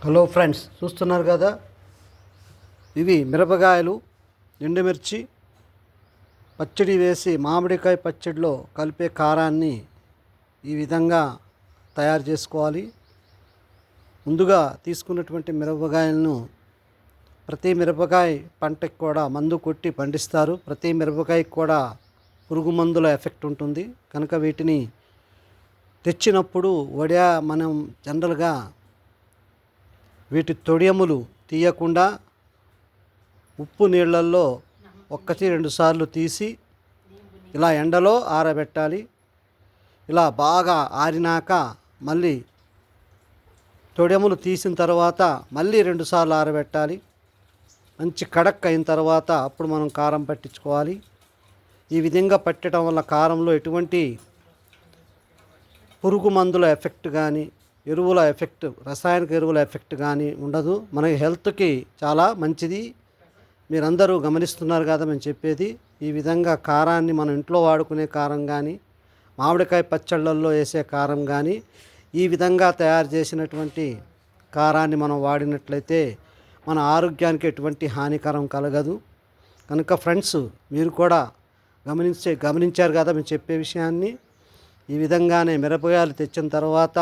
Hello friends, చూస్తున్నారు కదా, ఇవి మిరపకాయలు, ఎండుమిర్చి పచ్చడి వేసి మామిడికాయ పచ్చడిలో కలిపే కారాన్ని ఈ విధంగా తయారు చేసుకోవాలి. ముందుగా తీసుకున్నటువంటి మిరపకాయలను ప్రతి మిరపకాయ పంటకి కూడా మందు కొట్టి పండిస్తారు. ప్రతి మిరపకాయకి కూడా పురుగు మందుల ఎఫెక్ట్ ఉంటుంది కనుక వీటిని తెచ్చినప్పుడు మనం జనరల్గా వీటి తొడియములు తీయకుండా ఉప్పు నీళ్ళల్లో 1-2 సార్లు తీసి ఇలా ఎండలో ఆరబెట్టాలి. ఇలా బాగా ఆరినాక మళ్ళీ తొడియములు తీసిన తర్వాత మళ్ళీ 2 సార్లు ఆరబెట్టాలి. మంచి కడక్ అయిన తర్వాత అప్పుడు మనం కారం పట్టించుకోవాలి. ఈ విధంగా పట్టడం వల్ల కారంలో ఎటువంటి పురుగు మందుల ఎఫెక్ట్ కానీ, ఎరువుల ఎఫెక్ట్, రసాయనిక ఎరువుల ఎఫెక్ట్ కానీ ఉండదు. మన హెల్త్కి చాలా మంచిది. మీరందరూ గమనిస్తున్నారు కదా మేము చెప్పేది. ఈ విధంగా కారాన్ని మనం ఇంట్లో వాడుకునే కారం కానీ, మామిడికాయ పచ్చళ్ళల్లో వేసే కారం కానీ, ఈ విధంగా తయారు చేసినటువంటి కారాన్ని మనం వాడినట్లయితే మన ఆరోగ్యానికి ఎటువంటి హానికరం కలగదు. కనుక ఫ్రెండ్స్, మీరు కూడా గమనించారు కదా మేము చెప్పే విషయాన్ని. ఈ విధంగానే మిరపకాయలు తెచ్చిన తర్వాత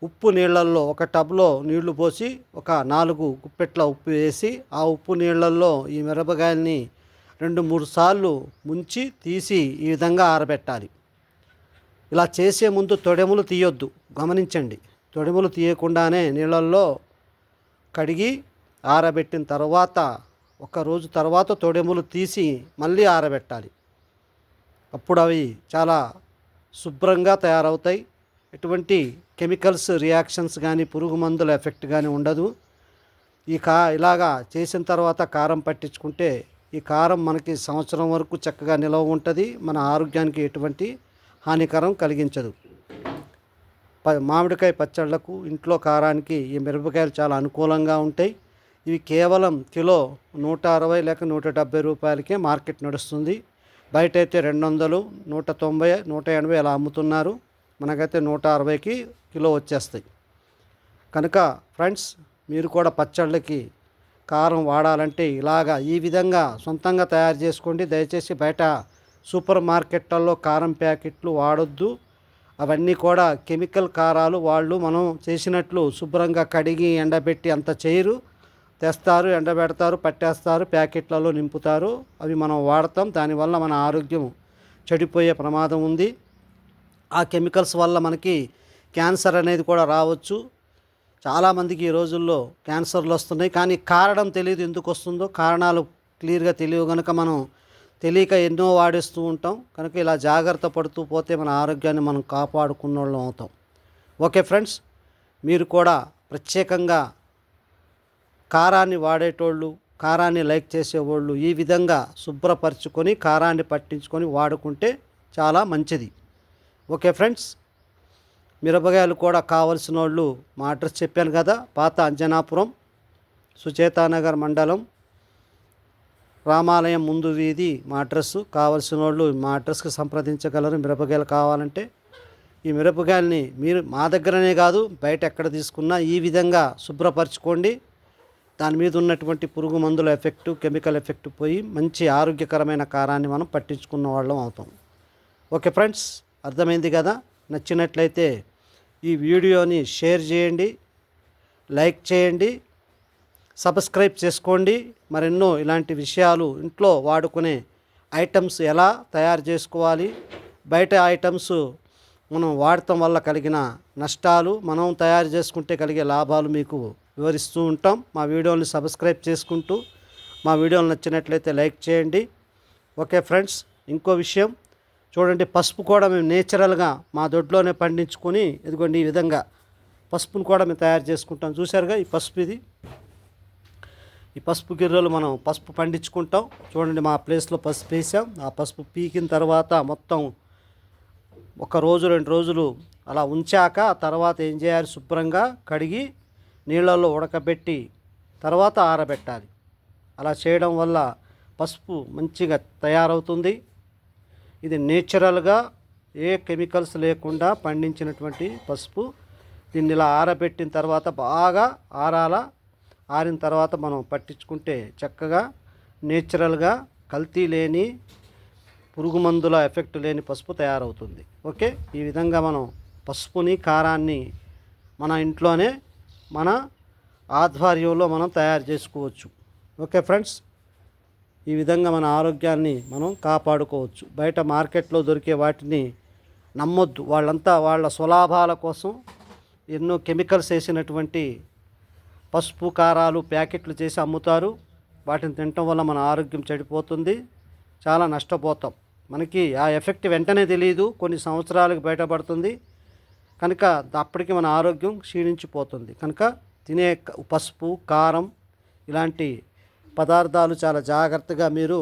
ఉప్పు నీళ్ళల్లో ఒక టబ్లో నీళ్లు పోసి ఒక 4 గుప్పెట్ల ఉప్పు వేసి ఆ ఉప్పు నీళ్ళల్లో ఈ మిరపకాయల్ని 2-3 సార్లు ముంచి తీసి ఈ విధంగా ఆరబెట్టాలి. ఇలా చేసే ముందు తొడెములు తీయొద్దు, గమనించండి. తొడెములు తీయకుండానే నీళ్ళల్లో కడిగి ఆరబెట్టిన తర్వాత 1 రోజు తర్వాత తొడెములు తీసి మళ్ళీ ఆరబెట్టాలి. అప్పుడు అవి చాలా శుభ్రంగా తయారవుతాయి. ఎటువంటి కెమికల్స్ రియాక్షన్స్ కానీ, పురుగు మందుల ఎఫెక్ట్ కానీ ఉండదు. ఇలాగా చేసిన తర్వాత కారం పట్టించుకుంటే ఈ కారం మనకి సంవత్సరం వరకు చక్కగా నిలవ ఉంటుంది. మన ఆరోగ్యానికి ఎటువంటి హానికరం కలిగించదు. మామిడికాయ పచ్చళ్ళకు, ఇంట్లో కారానికి ఈ మిరపకాయలు చాలా అనుకూలంగా ఉంటాయి. ఇవి కేవలం కిలో 160 లేక 170 రూపాయలకే మార్కెట్ నడుస్తుంది. బయట అయితే 200, 190, 180 అలా అమ్ముతున్నారు. మనకైతే 160కి కిలో వచ్చేస్తాయి. కనుక ఫ్రెండ్స్, మీరు కూడా పచ్చళ్ళకి కారం వాడాలంటే ఇలాగా ఈ విధంగా సొంతంగా తయారు చేసుకోండి. దయచేసి బయట సూపర్ మార్కెట్లలో కారం ప్యాకెట్లు వాడొద్దు. అవన్నీ కూడా కెమికల్ కారాలు. వాళ్ళు మనం చేసినట్లు శుభ్రంగా కడిగి ఎండబెట్టి అంత చేయరు. తెస్తారు, ఎండబెడతారు, పట్టేస్తారు, ప్యాకెట్లలో నింపుతారు. అవి మనం వాడతాం. దానివల్ల మన ఆరోగ్యం చెడిపోయే ప్రమాదం ఉంది. ఆ కెమికల్స్ వల్ల మనకి క్యాన్సర్ అనేది కూడా రావచ్చు. చాలామందికి ఈ రోజుల్లో క్యాన్సర్లు వస్తున్నాయి. కానీ కారణం తెలియదు, ఎందుకు వస్తుందో కారణాలు క్లియర్గా తెలియవు. కనుక మనం తెలియక ఎన్నో వాడేస్తూ ఉంటాం. కనుక ఇలా జాగ్రత్త పడుతూ పోతే మన ఆరోగ్యాన్ని మనం కాపాడుకున్న వాళ్ళం అవుతాం. ఓకే ఫ్రెండ్స్, మీరు కూడా ప్రత్యేకంగా కారాన్ని వాడేటోళ్ళు, కారాన్ని లైక్ చేసేవాళ్ళు ఈ విధంగా శుభ్రపరచుకొని కారాన్ని పట్టించుకొని వాడుకుంటే చాలా మంచిది. ఓకే ఫ్రెండ్స్, మిరపకాయలు కూడా కావలసిన వాళ్ళు మా అడ్రస్ చెప్పాను కదా, పాత అంజనాపురం, సుచేతానగర్ మండలం, రామాలయం ముందు వీధి మా అడ్రస్సు. కావలసిన వాళ్ళు మా అడ్రస్కి సంప్రదించగలరు. మిరపకాయలు కావాలంటే ఈ మిరపకాయలని మీరు మా దగ్గరనే కాదు బయట ఎక్కడ తీసుకున్నా ఈ విధంగా శుభ్రపరచుకోండి. దాని మీద ఉన్నటువంటి పురుగు మందుల ఎఫెక్టు, కెమికల్ ఎఫెక్ట్ పోయి మంచి ఆరోగ్యకరమైన కారాన్ని మనం పట్టించుకున్న వాళ్ళం అవుతాం. ఓకే ఫ్రెండ్స్, అర్థమైంది కదా. నచ్చినట్లయితే ఈ వీడియోని షేర్ చేయండి, లైక్ చేయండి, సబ్స్క్రైబ్ చేసుకోండి. మరెన్నో ఇలాంటి విషయాలు, ఇంట్లో వాడుకునే ఐటమ్స్ ఎలా తయారు చేసుకోవాలి, బయట ఐటమ్స్ మనం వాడటం వల్ల కలిగిన నష్టాలు, మనం తయారు చేసుకుంటే కలిగే లాభాలు మీకు వివరిస్తూ ఉంటాం. మా వీడియోని సబ్స్క్రైబ్ చేసుకుంటూ మా వీడియోలు నచ్చినట్లయితే లైక్ చేయండి. ఓకే ఫ్రెండ్స్, ఇంకో విషయం చూడండి, పసుపు కూడా మేము నేచురల్గా మా దొడ్లోనే పండించుకొని ఇదిగోండి ఈ విధంగా పసుపును కూడా మేము తయారు చేసుకుంటాం. చూసారుగా ఈ పసుపు, ఈ పసుపు గిర్రలు మనం పసుపు పండించుకుంటాం. చూడండి, మా ప్లేస్లో పసుపు వేసాం. ఆ పసుపు పీకిన తర్వాత మొత్తం 1 రోజు 2 రోజులు అలా ఉంచాక తర్వాత ఏం చేయాలి, శుభ్రంగా కడిగి నీళ్ళల్లో ఉడకబెట్టి తర్వాత ఆరబెట్టాలి. అలా చేయడం వల్ల పసుపు మంచిగా తయారవుతుంది. ఇది నేచురల్గా ఏ కెమికల్స్ లేకుండా పండించినటువంటి పసుపు. దీన్ని ఇలా ఆరబెట్టిన తర్వాత బాగా ఆరిన తర్వాత మనం పట్టించుకుంటే చక్కగా నేచురల్గా కల్తీ లేని పురుగు మందుల ఎఫెక్ట్ లేని పసుపు తయారవుతుంది. ఓకే, ఈ విధంగా మనం పసుపుని కారాన్ని మన ఇంట్లోనే మన ఆధ్వర్యంలో మనం తయారు చేసుకోవచ్చు. ఓకే ఫ్రెండ్స్, ఈ విధంగా మన ఆరోగ్యాన్ని మనం కాపాడుకోవచ్చు. బయట మార్కెట్లో దొరికే వాటిని నమ్మొద్దు. వాళ్ళంతా వాళ్ళ స్వలాభాల కోసం ఎన్నో కెమికల్స్ వేసినటువంటి పసుపు కారాలు ప్యాకెట్లు చేసి అమ్ముతారు. వాటిని తినటం వల్ల మన ఆరోగ్యం చెడిపోతుంది, చాలా నష్టపోతాం. మనకి ఆ ఎఫెక్ట్ వెంటనే తెలియదు, కొన్ని సంవత్సరాలకు బయటపడుతుంది. కనుక అప్పటికి మన ఆరోగ్యం క్షీణించిపోతుంది. కనుక తినే పసుపు కారం ఇలాంటి పదార్థాలు చాలా జాగ్రత్తగా మీరు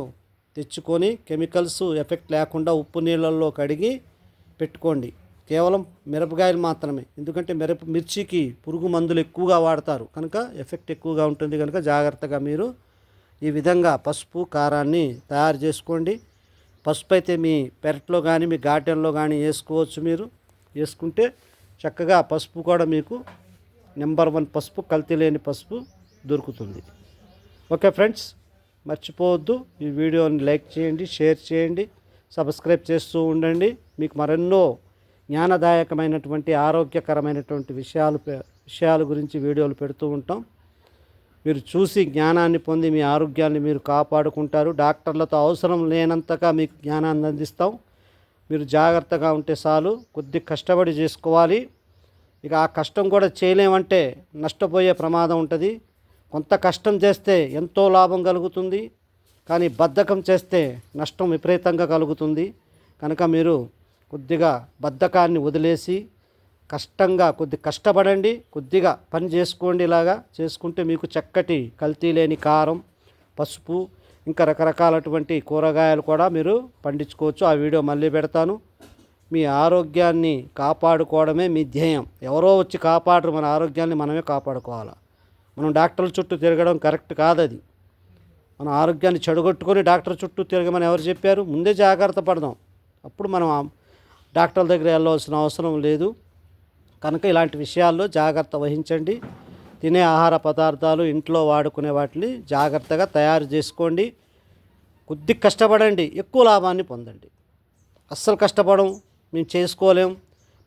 తెచ్చుకొని కెమికల్స్ ఎఫెక్ట్ లేకుండా ఉప్పు నీళ్ళల్లో కడిగి పెట్టుకోండి. కేవలం మిరపకాయలు మాత్రమే, ఎందుకంటే మిర్చికి పురుగు మందులు ఎక్కువగా వాడతారు కనుక ఎఫెక్ట్ ఎక్కువగా ఉంటుంది. కనుక జాగ్రత్తగా మీరు ఈ విధంగా పసుపు కారాన్ని తయారు చేసుకోండి. పసుపు అయితే మీ పెరట్లో కానీ మీ గార్డెన్లో కానీ వేసుకోవచ్చు. మీరు వేసుకుంటే చక్కగా పసుపు కూడా మీకు నెంబర్ 1 పసుపు, కల్తీ లేని పసుపు దొరుకుతుంది. ఓకే ఫ్రెండ్స్, మర్చిపోవద్దు ఈ వీడియోని లైక్ చేయండి, షేర్ చేయండి, సబ్స్క్రైబ్ చేస్తూ ఉండండి. మీకు మరెన్నో జ్ఞానదాయకమైనటువంటి ఆరోగ్యకరమైనటువంటి విషయాల గురించి వీడియోలు పెడుతూ ఉంటాం. మీరు చూసి జ్ఞానాన్ని పొంది మీ ఆరోగ్యాన్ని మీరు కాపాడుకుంటారు. డాక్టర్లతో అవసరం లేనంతగా మీకు జ్ఞానాన్ని అందిస్తాం. మీరు జాగ్రత్తగా ఉంటే చాలు. కొద్ది కష్టపడి చేసుకోవాలి. ఇక ఆ కష్టం కూడా చేయలేమంటే నష్టపోయే ప్రమాదం ఉంటుంది. కొంత కష్టం చేస్తే ఎంతో లాభం కలుగుతుంది, కానీ బద్ధకం చేస్తే నష్టం విపరీతంగా కలుగుతుంది. కనుక మీరు కొద్దిగా బద్ధకాన్ని వదిలేసి కొద్ది కష్టపడండి, కొద్దిగా పని చేసుకోండి. ఇలాగా చేసుకుంటే మీకు చక్కటి కల్తీ లేని కారం, పసుపు, ఇంకా రకరకాలటువంటి కూరగాయలు కూడా మీరు పండించుకోవచ్చు. ఆ వీడియో మళ్ళీ పెడతాను. మీ ఆరోగ్యాన్ని కాపాడుకోవడమే మీ ధ్యేయం. ఎవరో వచ్చి కాపాడరు, మన ఆరోగ్యాన్ని మనమే కాపాడుకోవాలి. మనం డాక్టర్ల చుట్టూ తిరగడం కరెక్ట్ కాదు. అది మన ఆరోగ్యాన్ని చెడగొట్టుకొని డాక్టర్ చుట్టూ తిరగమని ఎవరు చెప్పారు? ముందే జాగ్రత్త పడదాం, అప్పుడు మనం డాక్టర్ల దగ్గర వెళ్ళవలసిన అవసరం లేదు. కనుక ఇలాంటి విషయాల్లో జాగ్రత్త వహించండి. తినే ఆహార పదార్థాలు ఇంట్లో వాడుకునే వాటిని జాగ్రత్తగా తయారు చేసుకోండి. కొద్ది కష్టపడండి, ఎక్కువ లాభాన్ని పొందండి. అస్సలు కష్టపడం మేము చేసుకోలేం,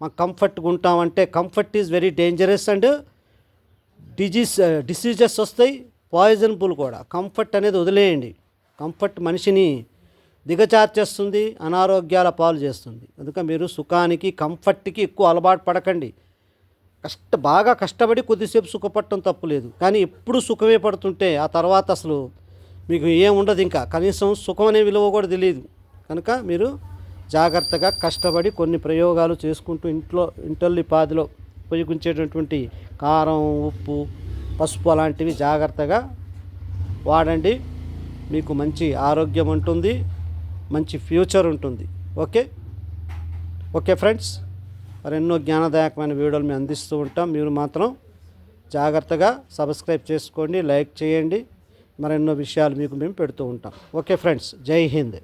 మాకు కంఫర్ట్గా ఉంటామంటే comfort is very dangerous and diseases వస్తాయి, పాయిజనబుల్ కూడా. కంఫర్ట్ అనేది వదిలేయండి. కంఫర్ట్ మనిషిని దిగజార్చేస్తుంది, అనారోగ్యాల పాలు చేస్తుంది. కనుక మీరు సుఖానికి కంఫర్ట్కి ఎక్కువ అలవాటు పడకండి. బాగా కష్టపడి కొద్దిసేపు సుఖపడటం తప్పులేదు, కానీ ఎప్పుడు సుఖమే పడుతుంటే ఆ తర్వాత అసలు మీకు ఏముండదు, ఇంకా కనీసం సుఖం అనే విలువ కూడా తెలియదు. కనుక మీరు జాగ్రత్తగా కష్టపడి కొన్ని ప్రయోగాలు చేసుకుంటూ ఇంటల్లిపాదిలో ఉపయోగించేటటువంటి కారం, ఉప్పు, పసుపు అలాంటివి జాగ్రత్తగా వాడండి. మీకు మంచి ఆరోగ్యం ఉంటుంది, మంచి ఫ్యూచర్ ఉంటుంది. ఓకే ఫ్రెండ్స్, మరెన్నో జ్ఞానదాయకమైన వీడియోలు మేము అందిస్తూ ఉంటాం. మీరు మాత్రం జాగ్రత్తగా సబ్స్క్రైబ్ చేసుకోండి, లైక్ చేయండి. మరెన్నో విషయాలు మీకు మేము పెడుతూ ఉంటాం. ఓకే ఫ్రెండ్స్, జై హింద్.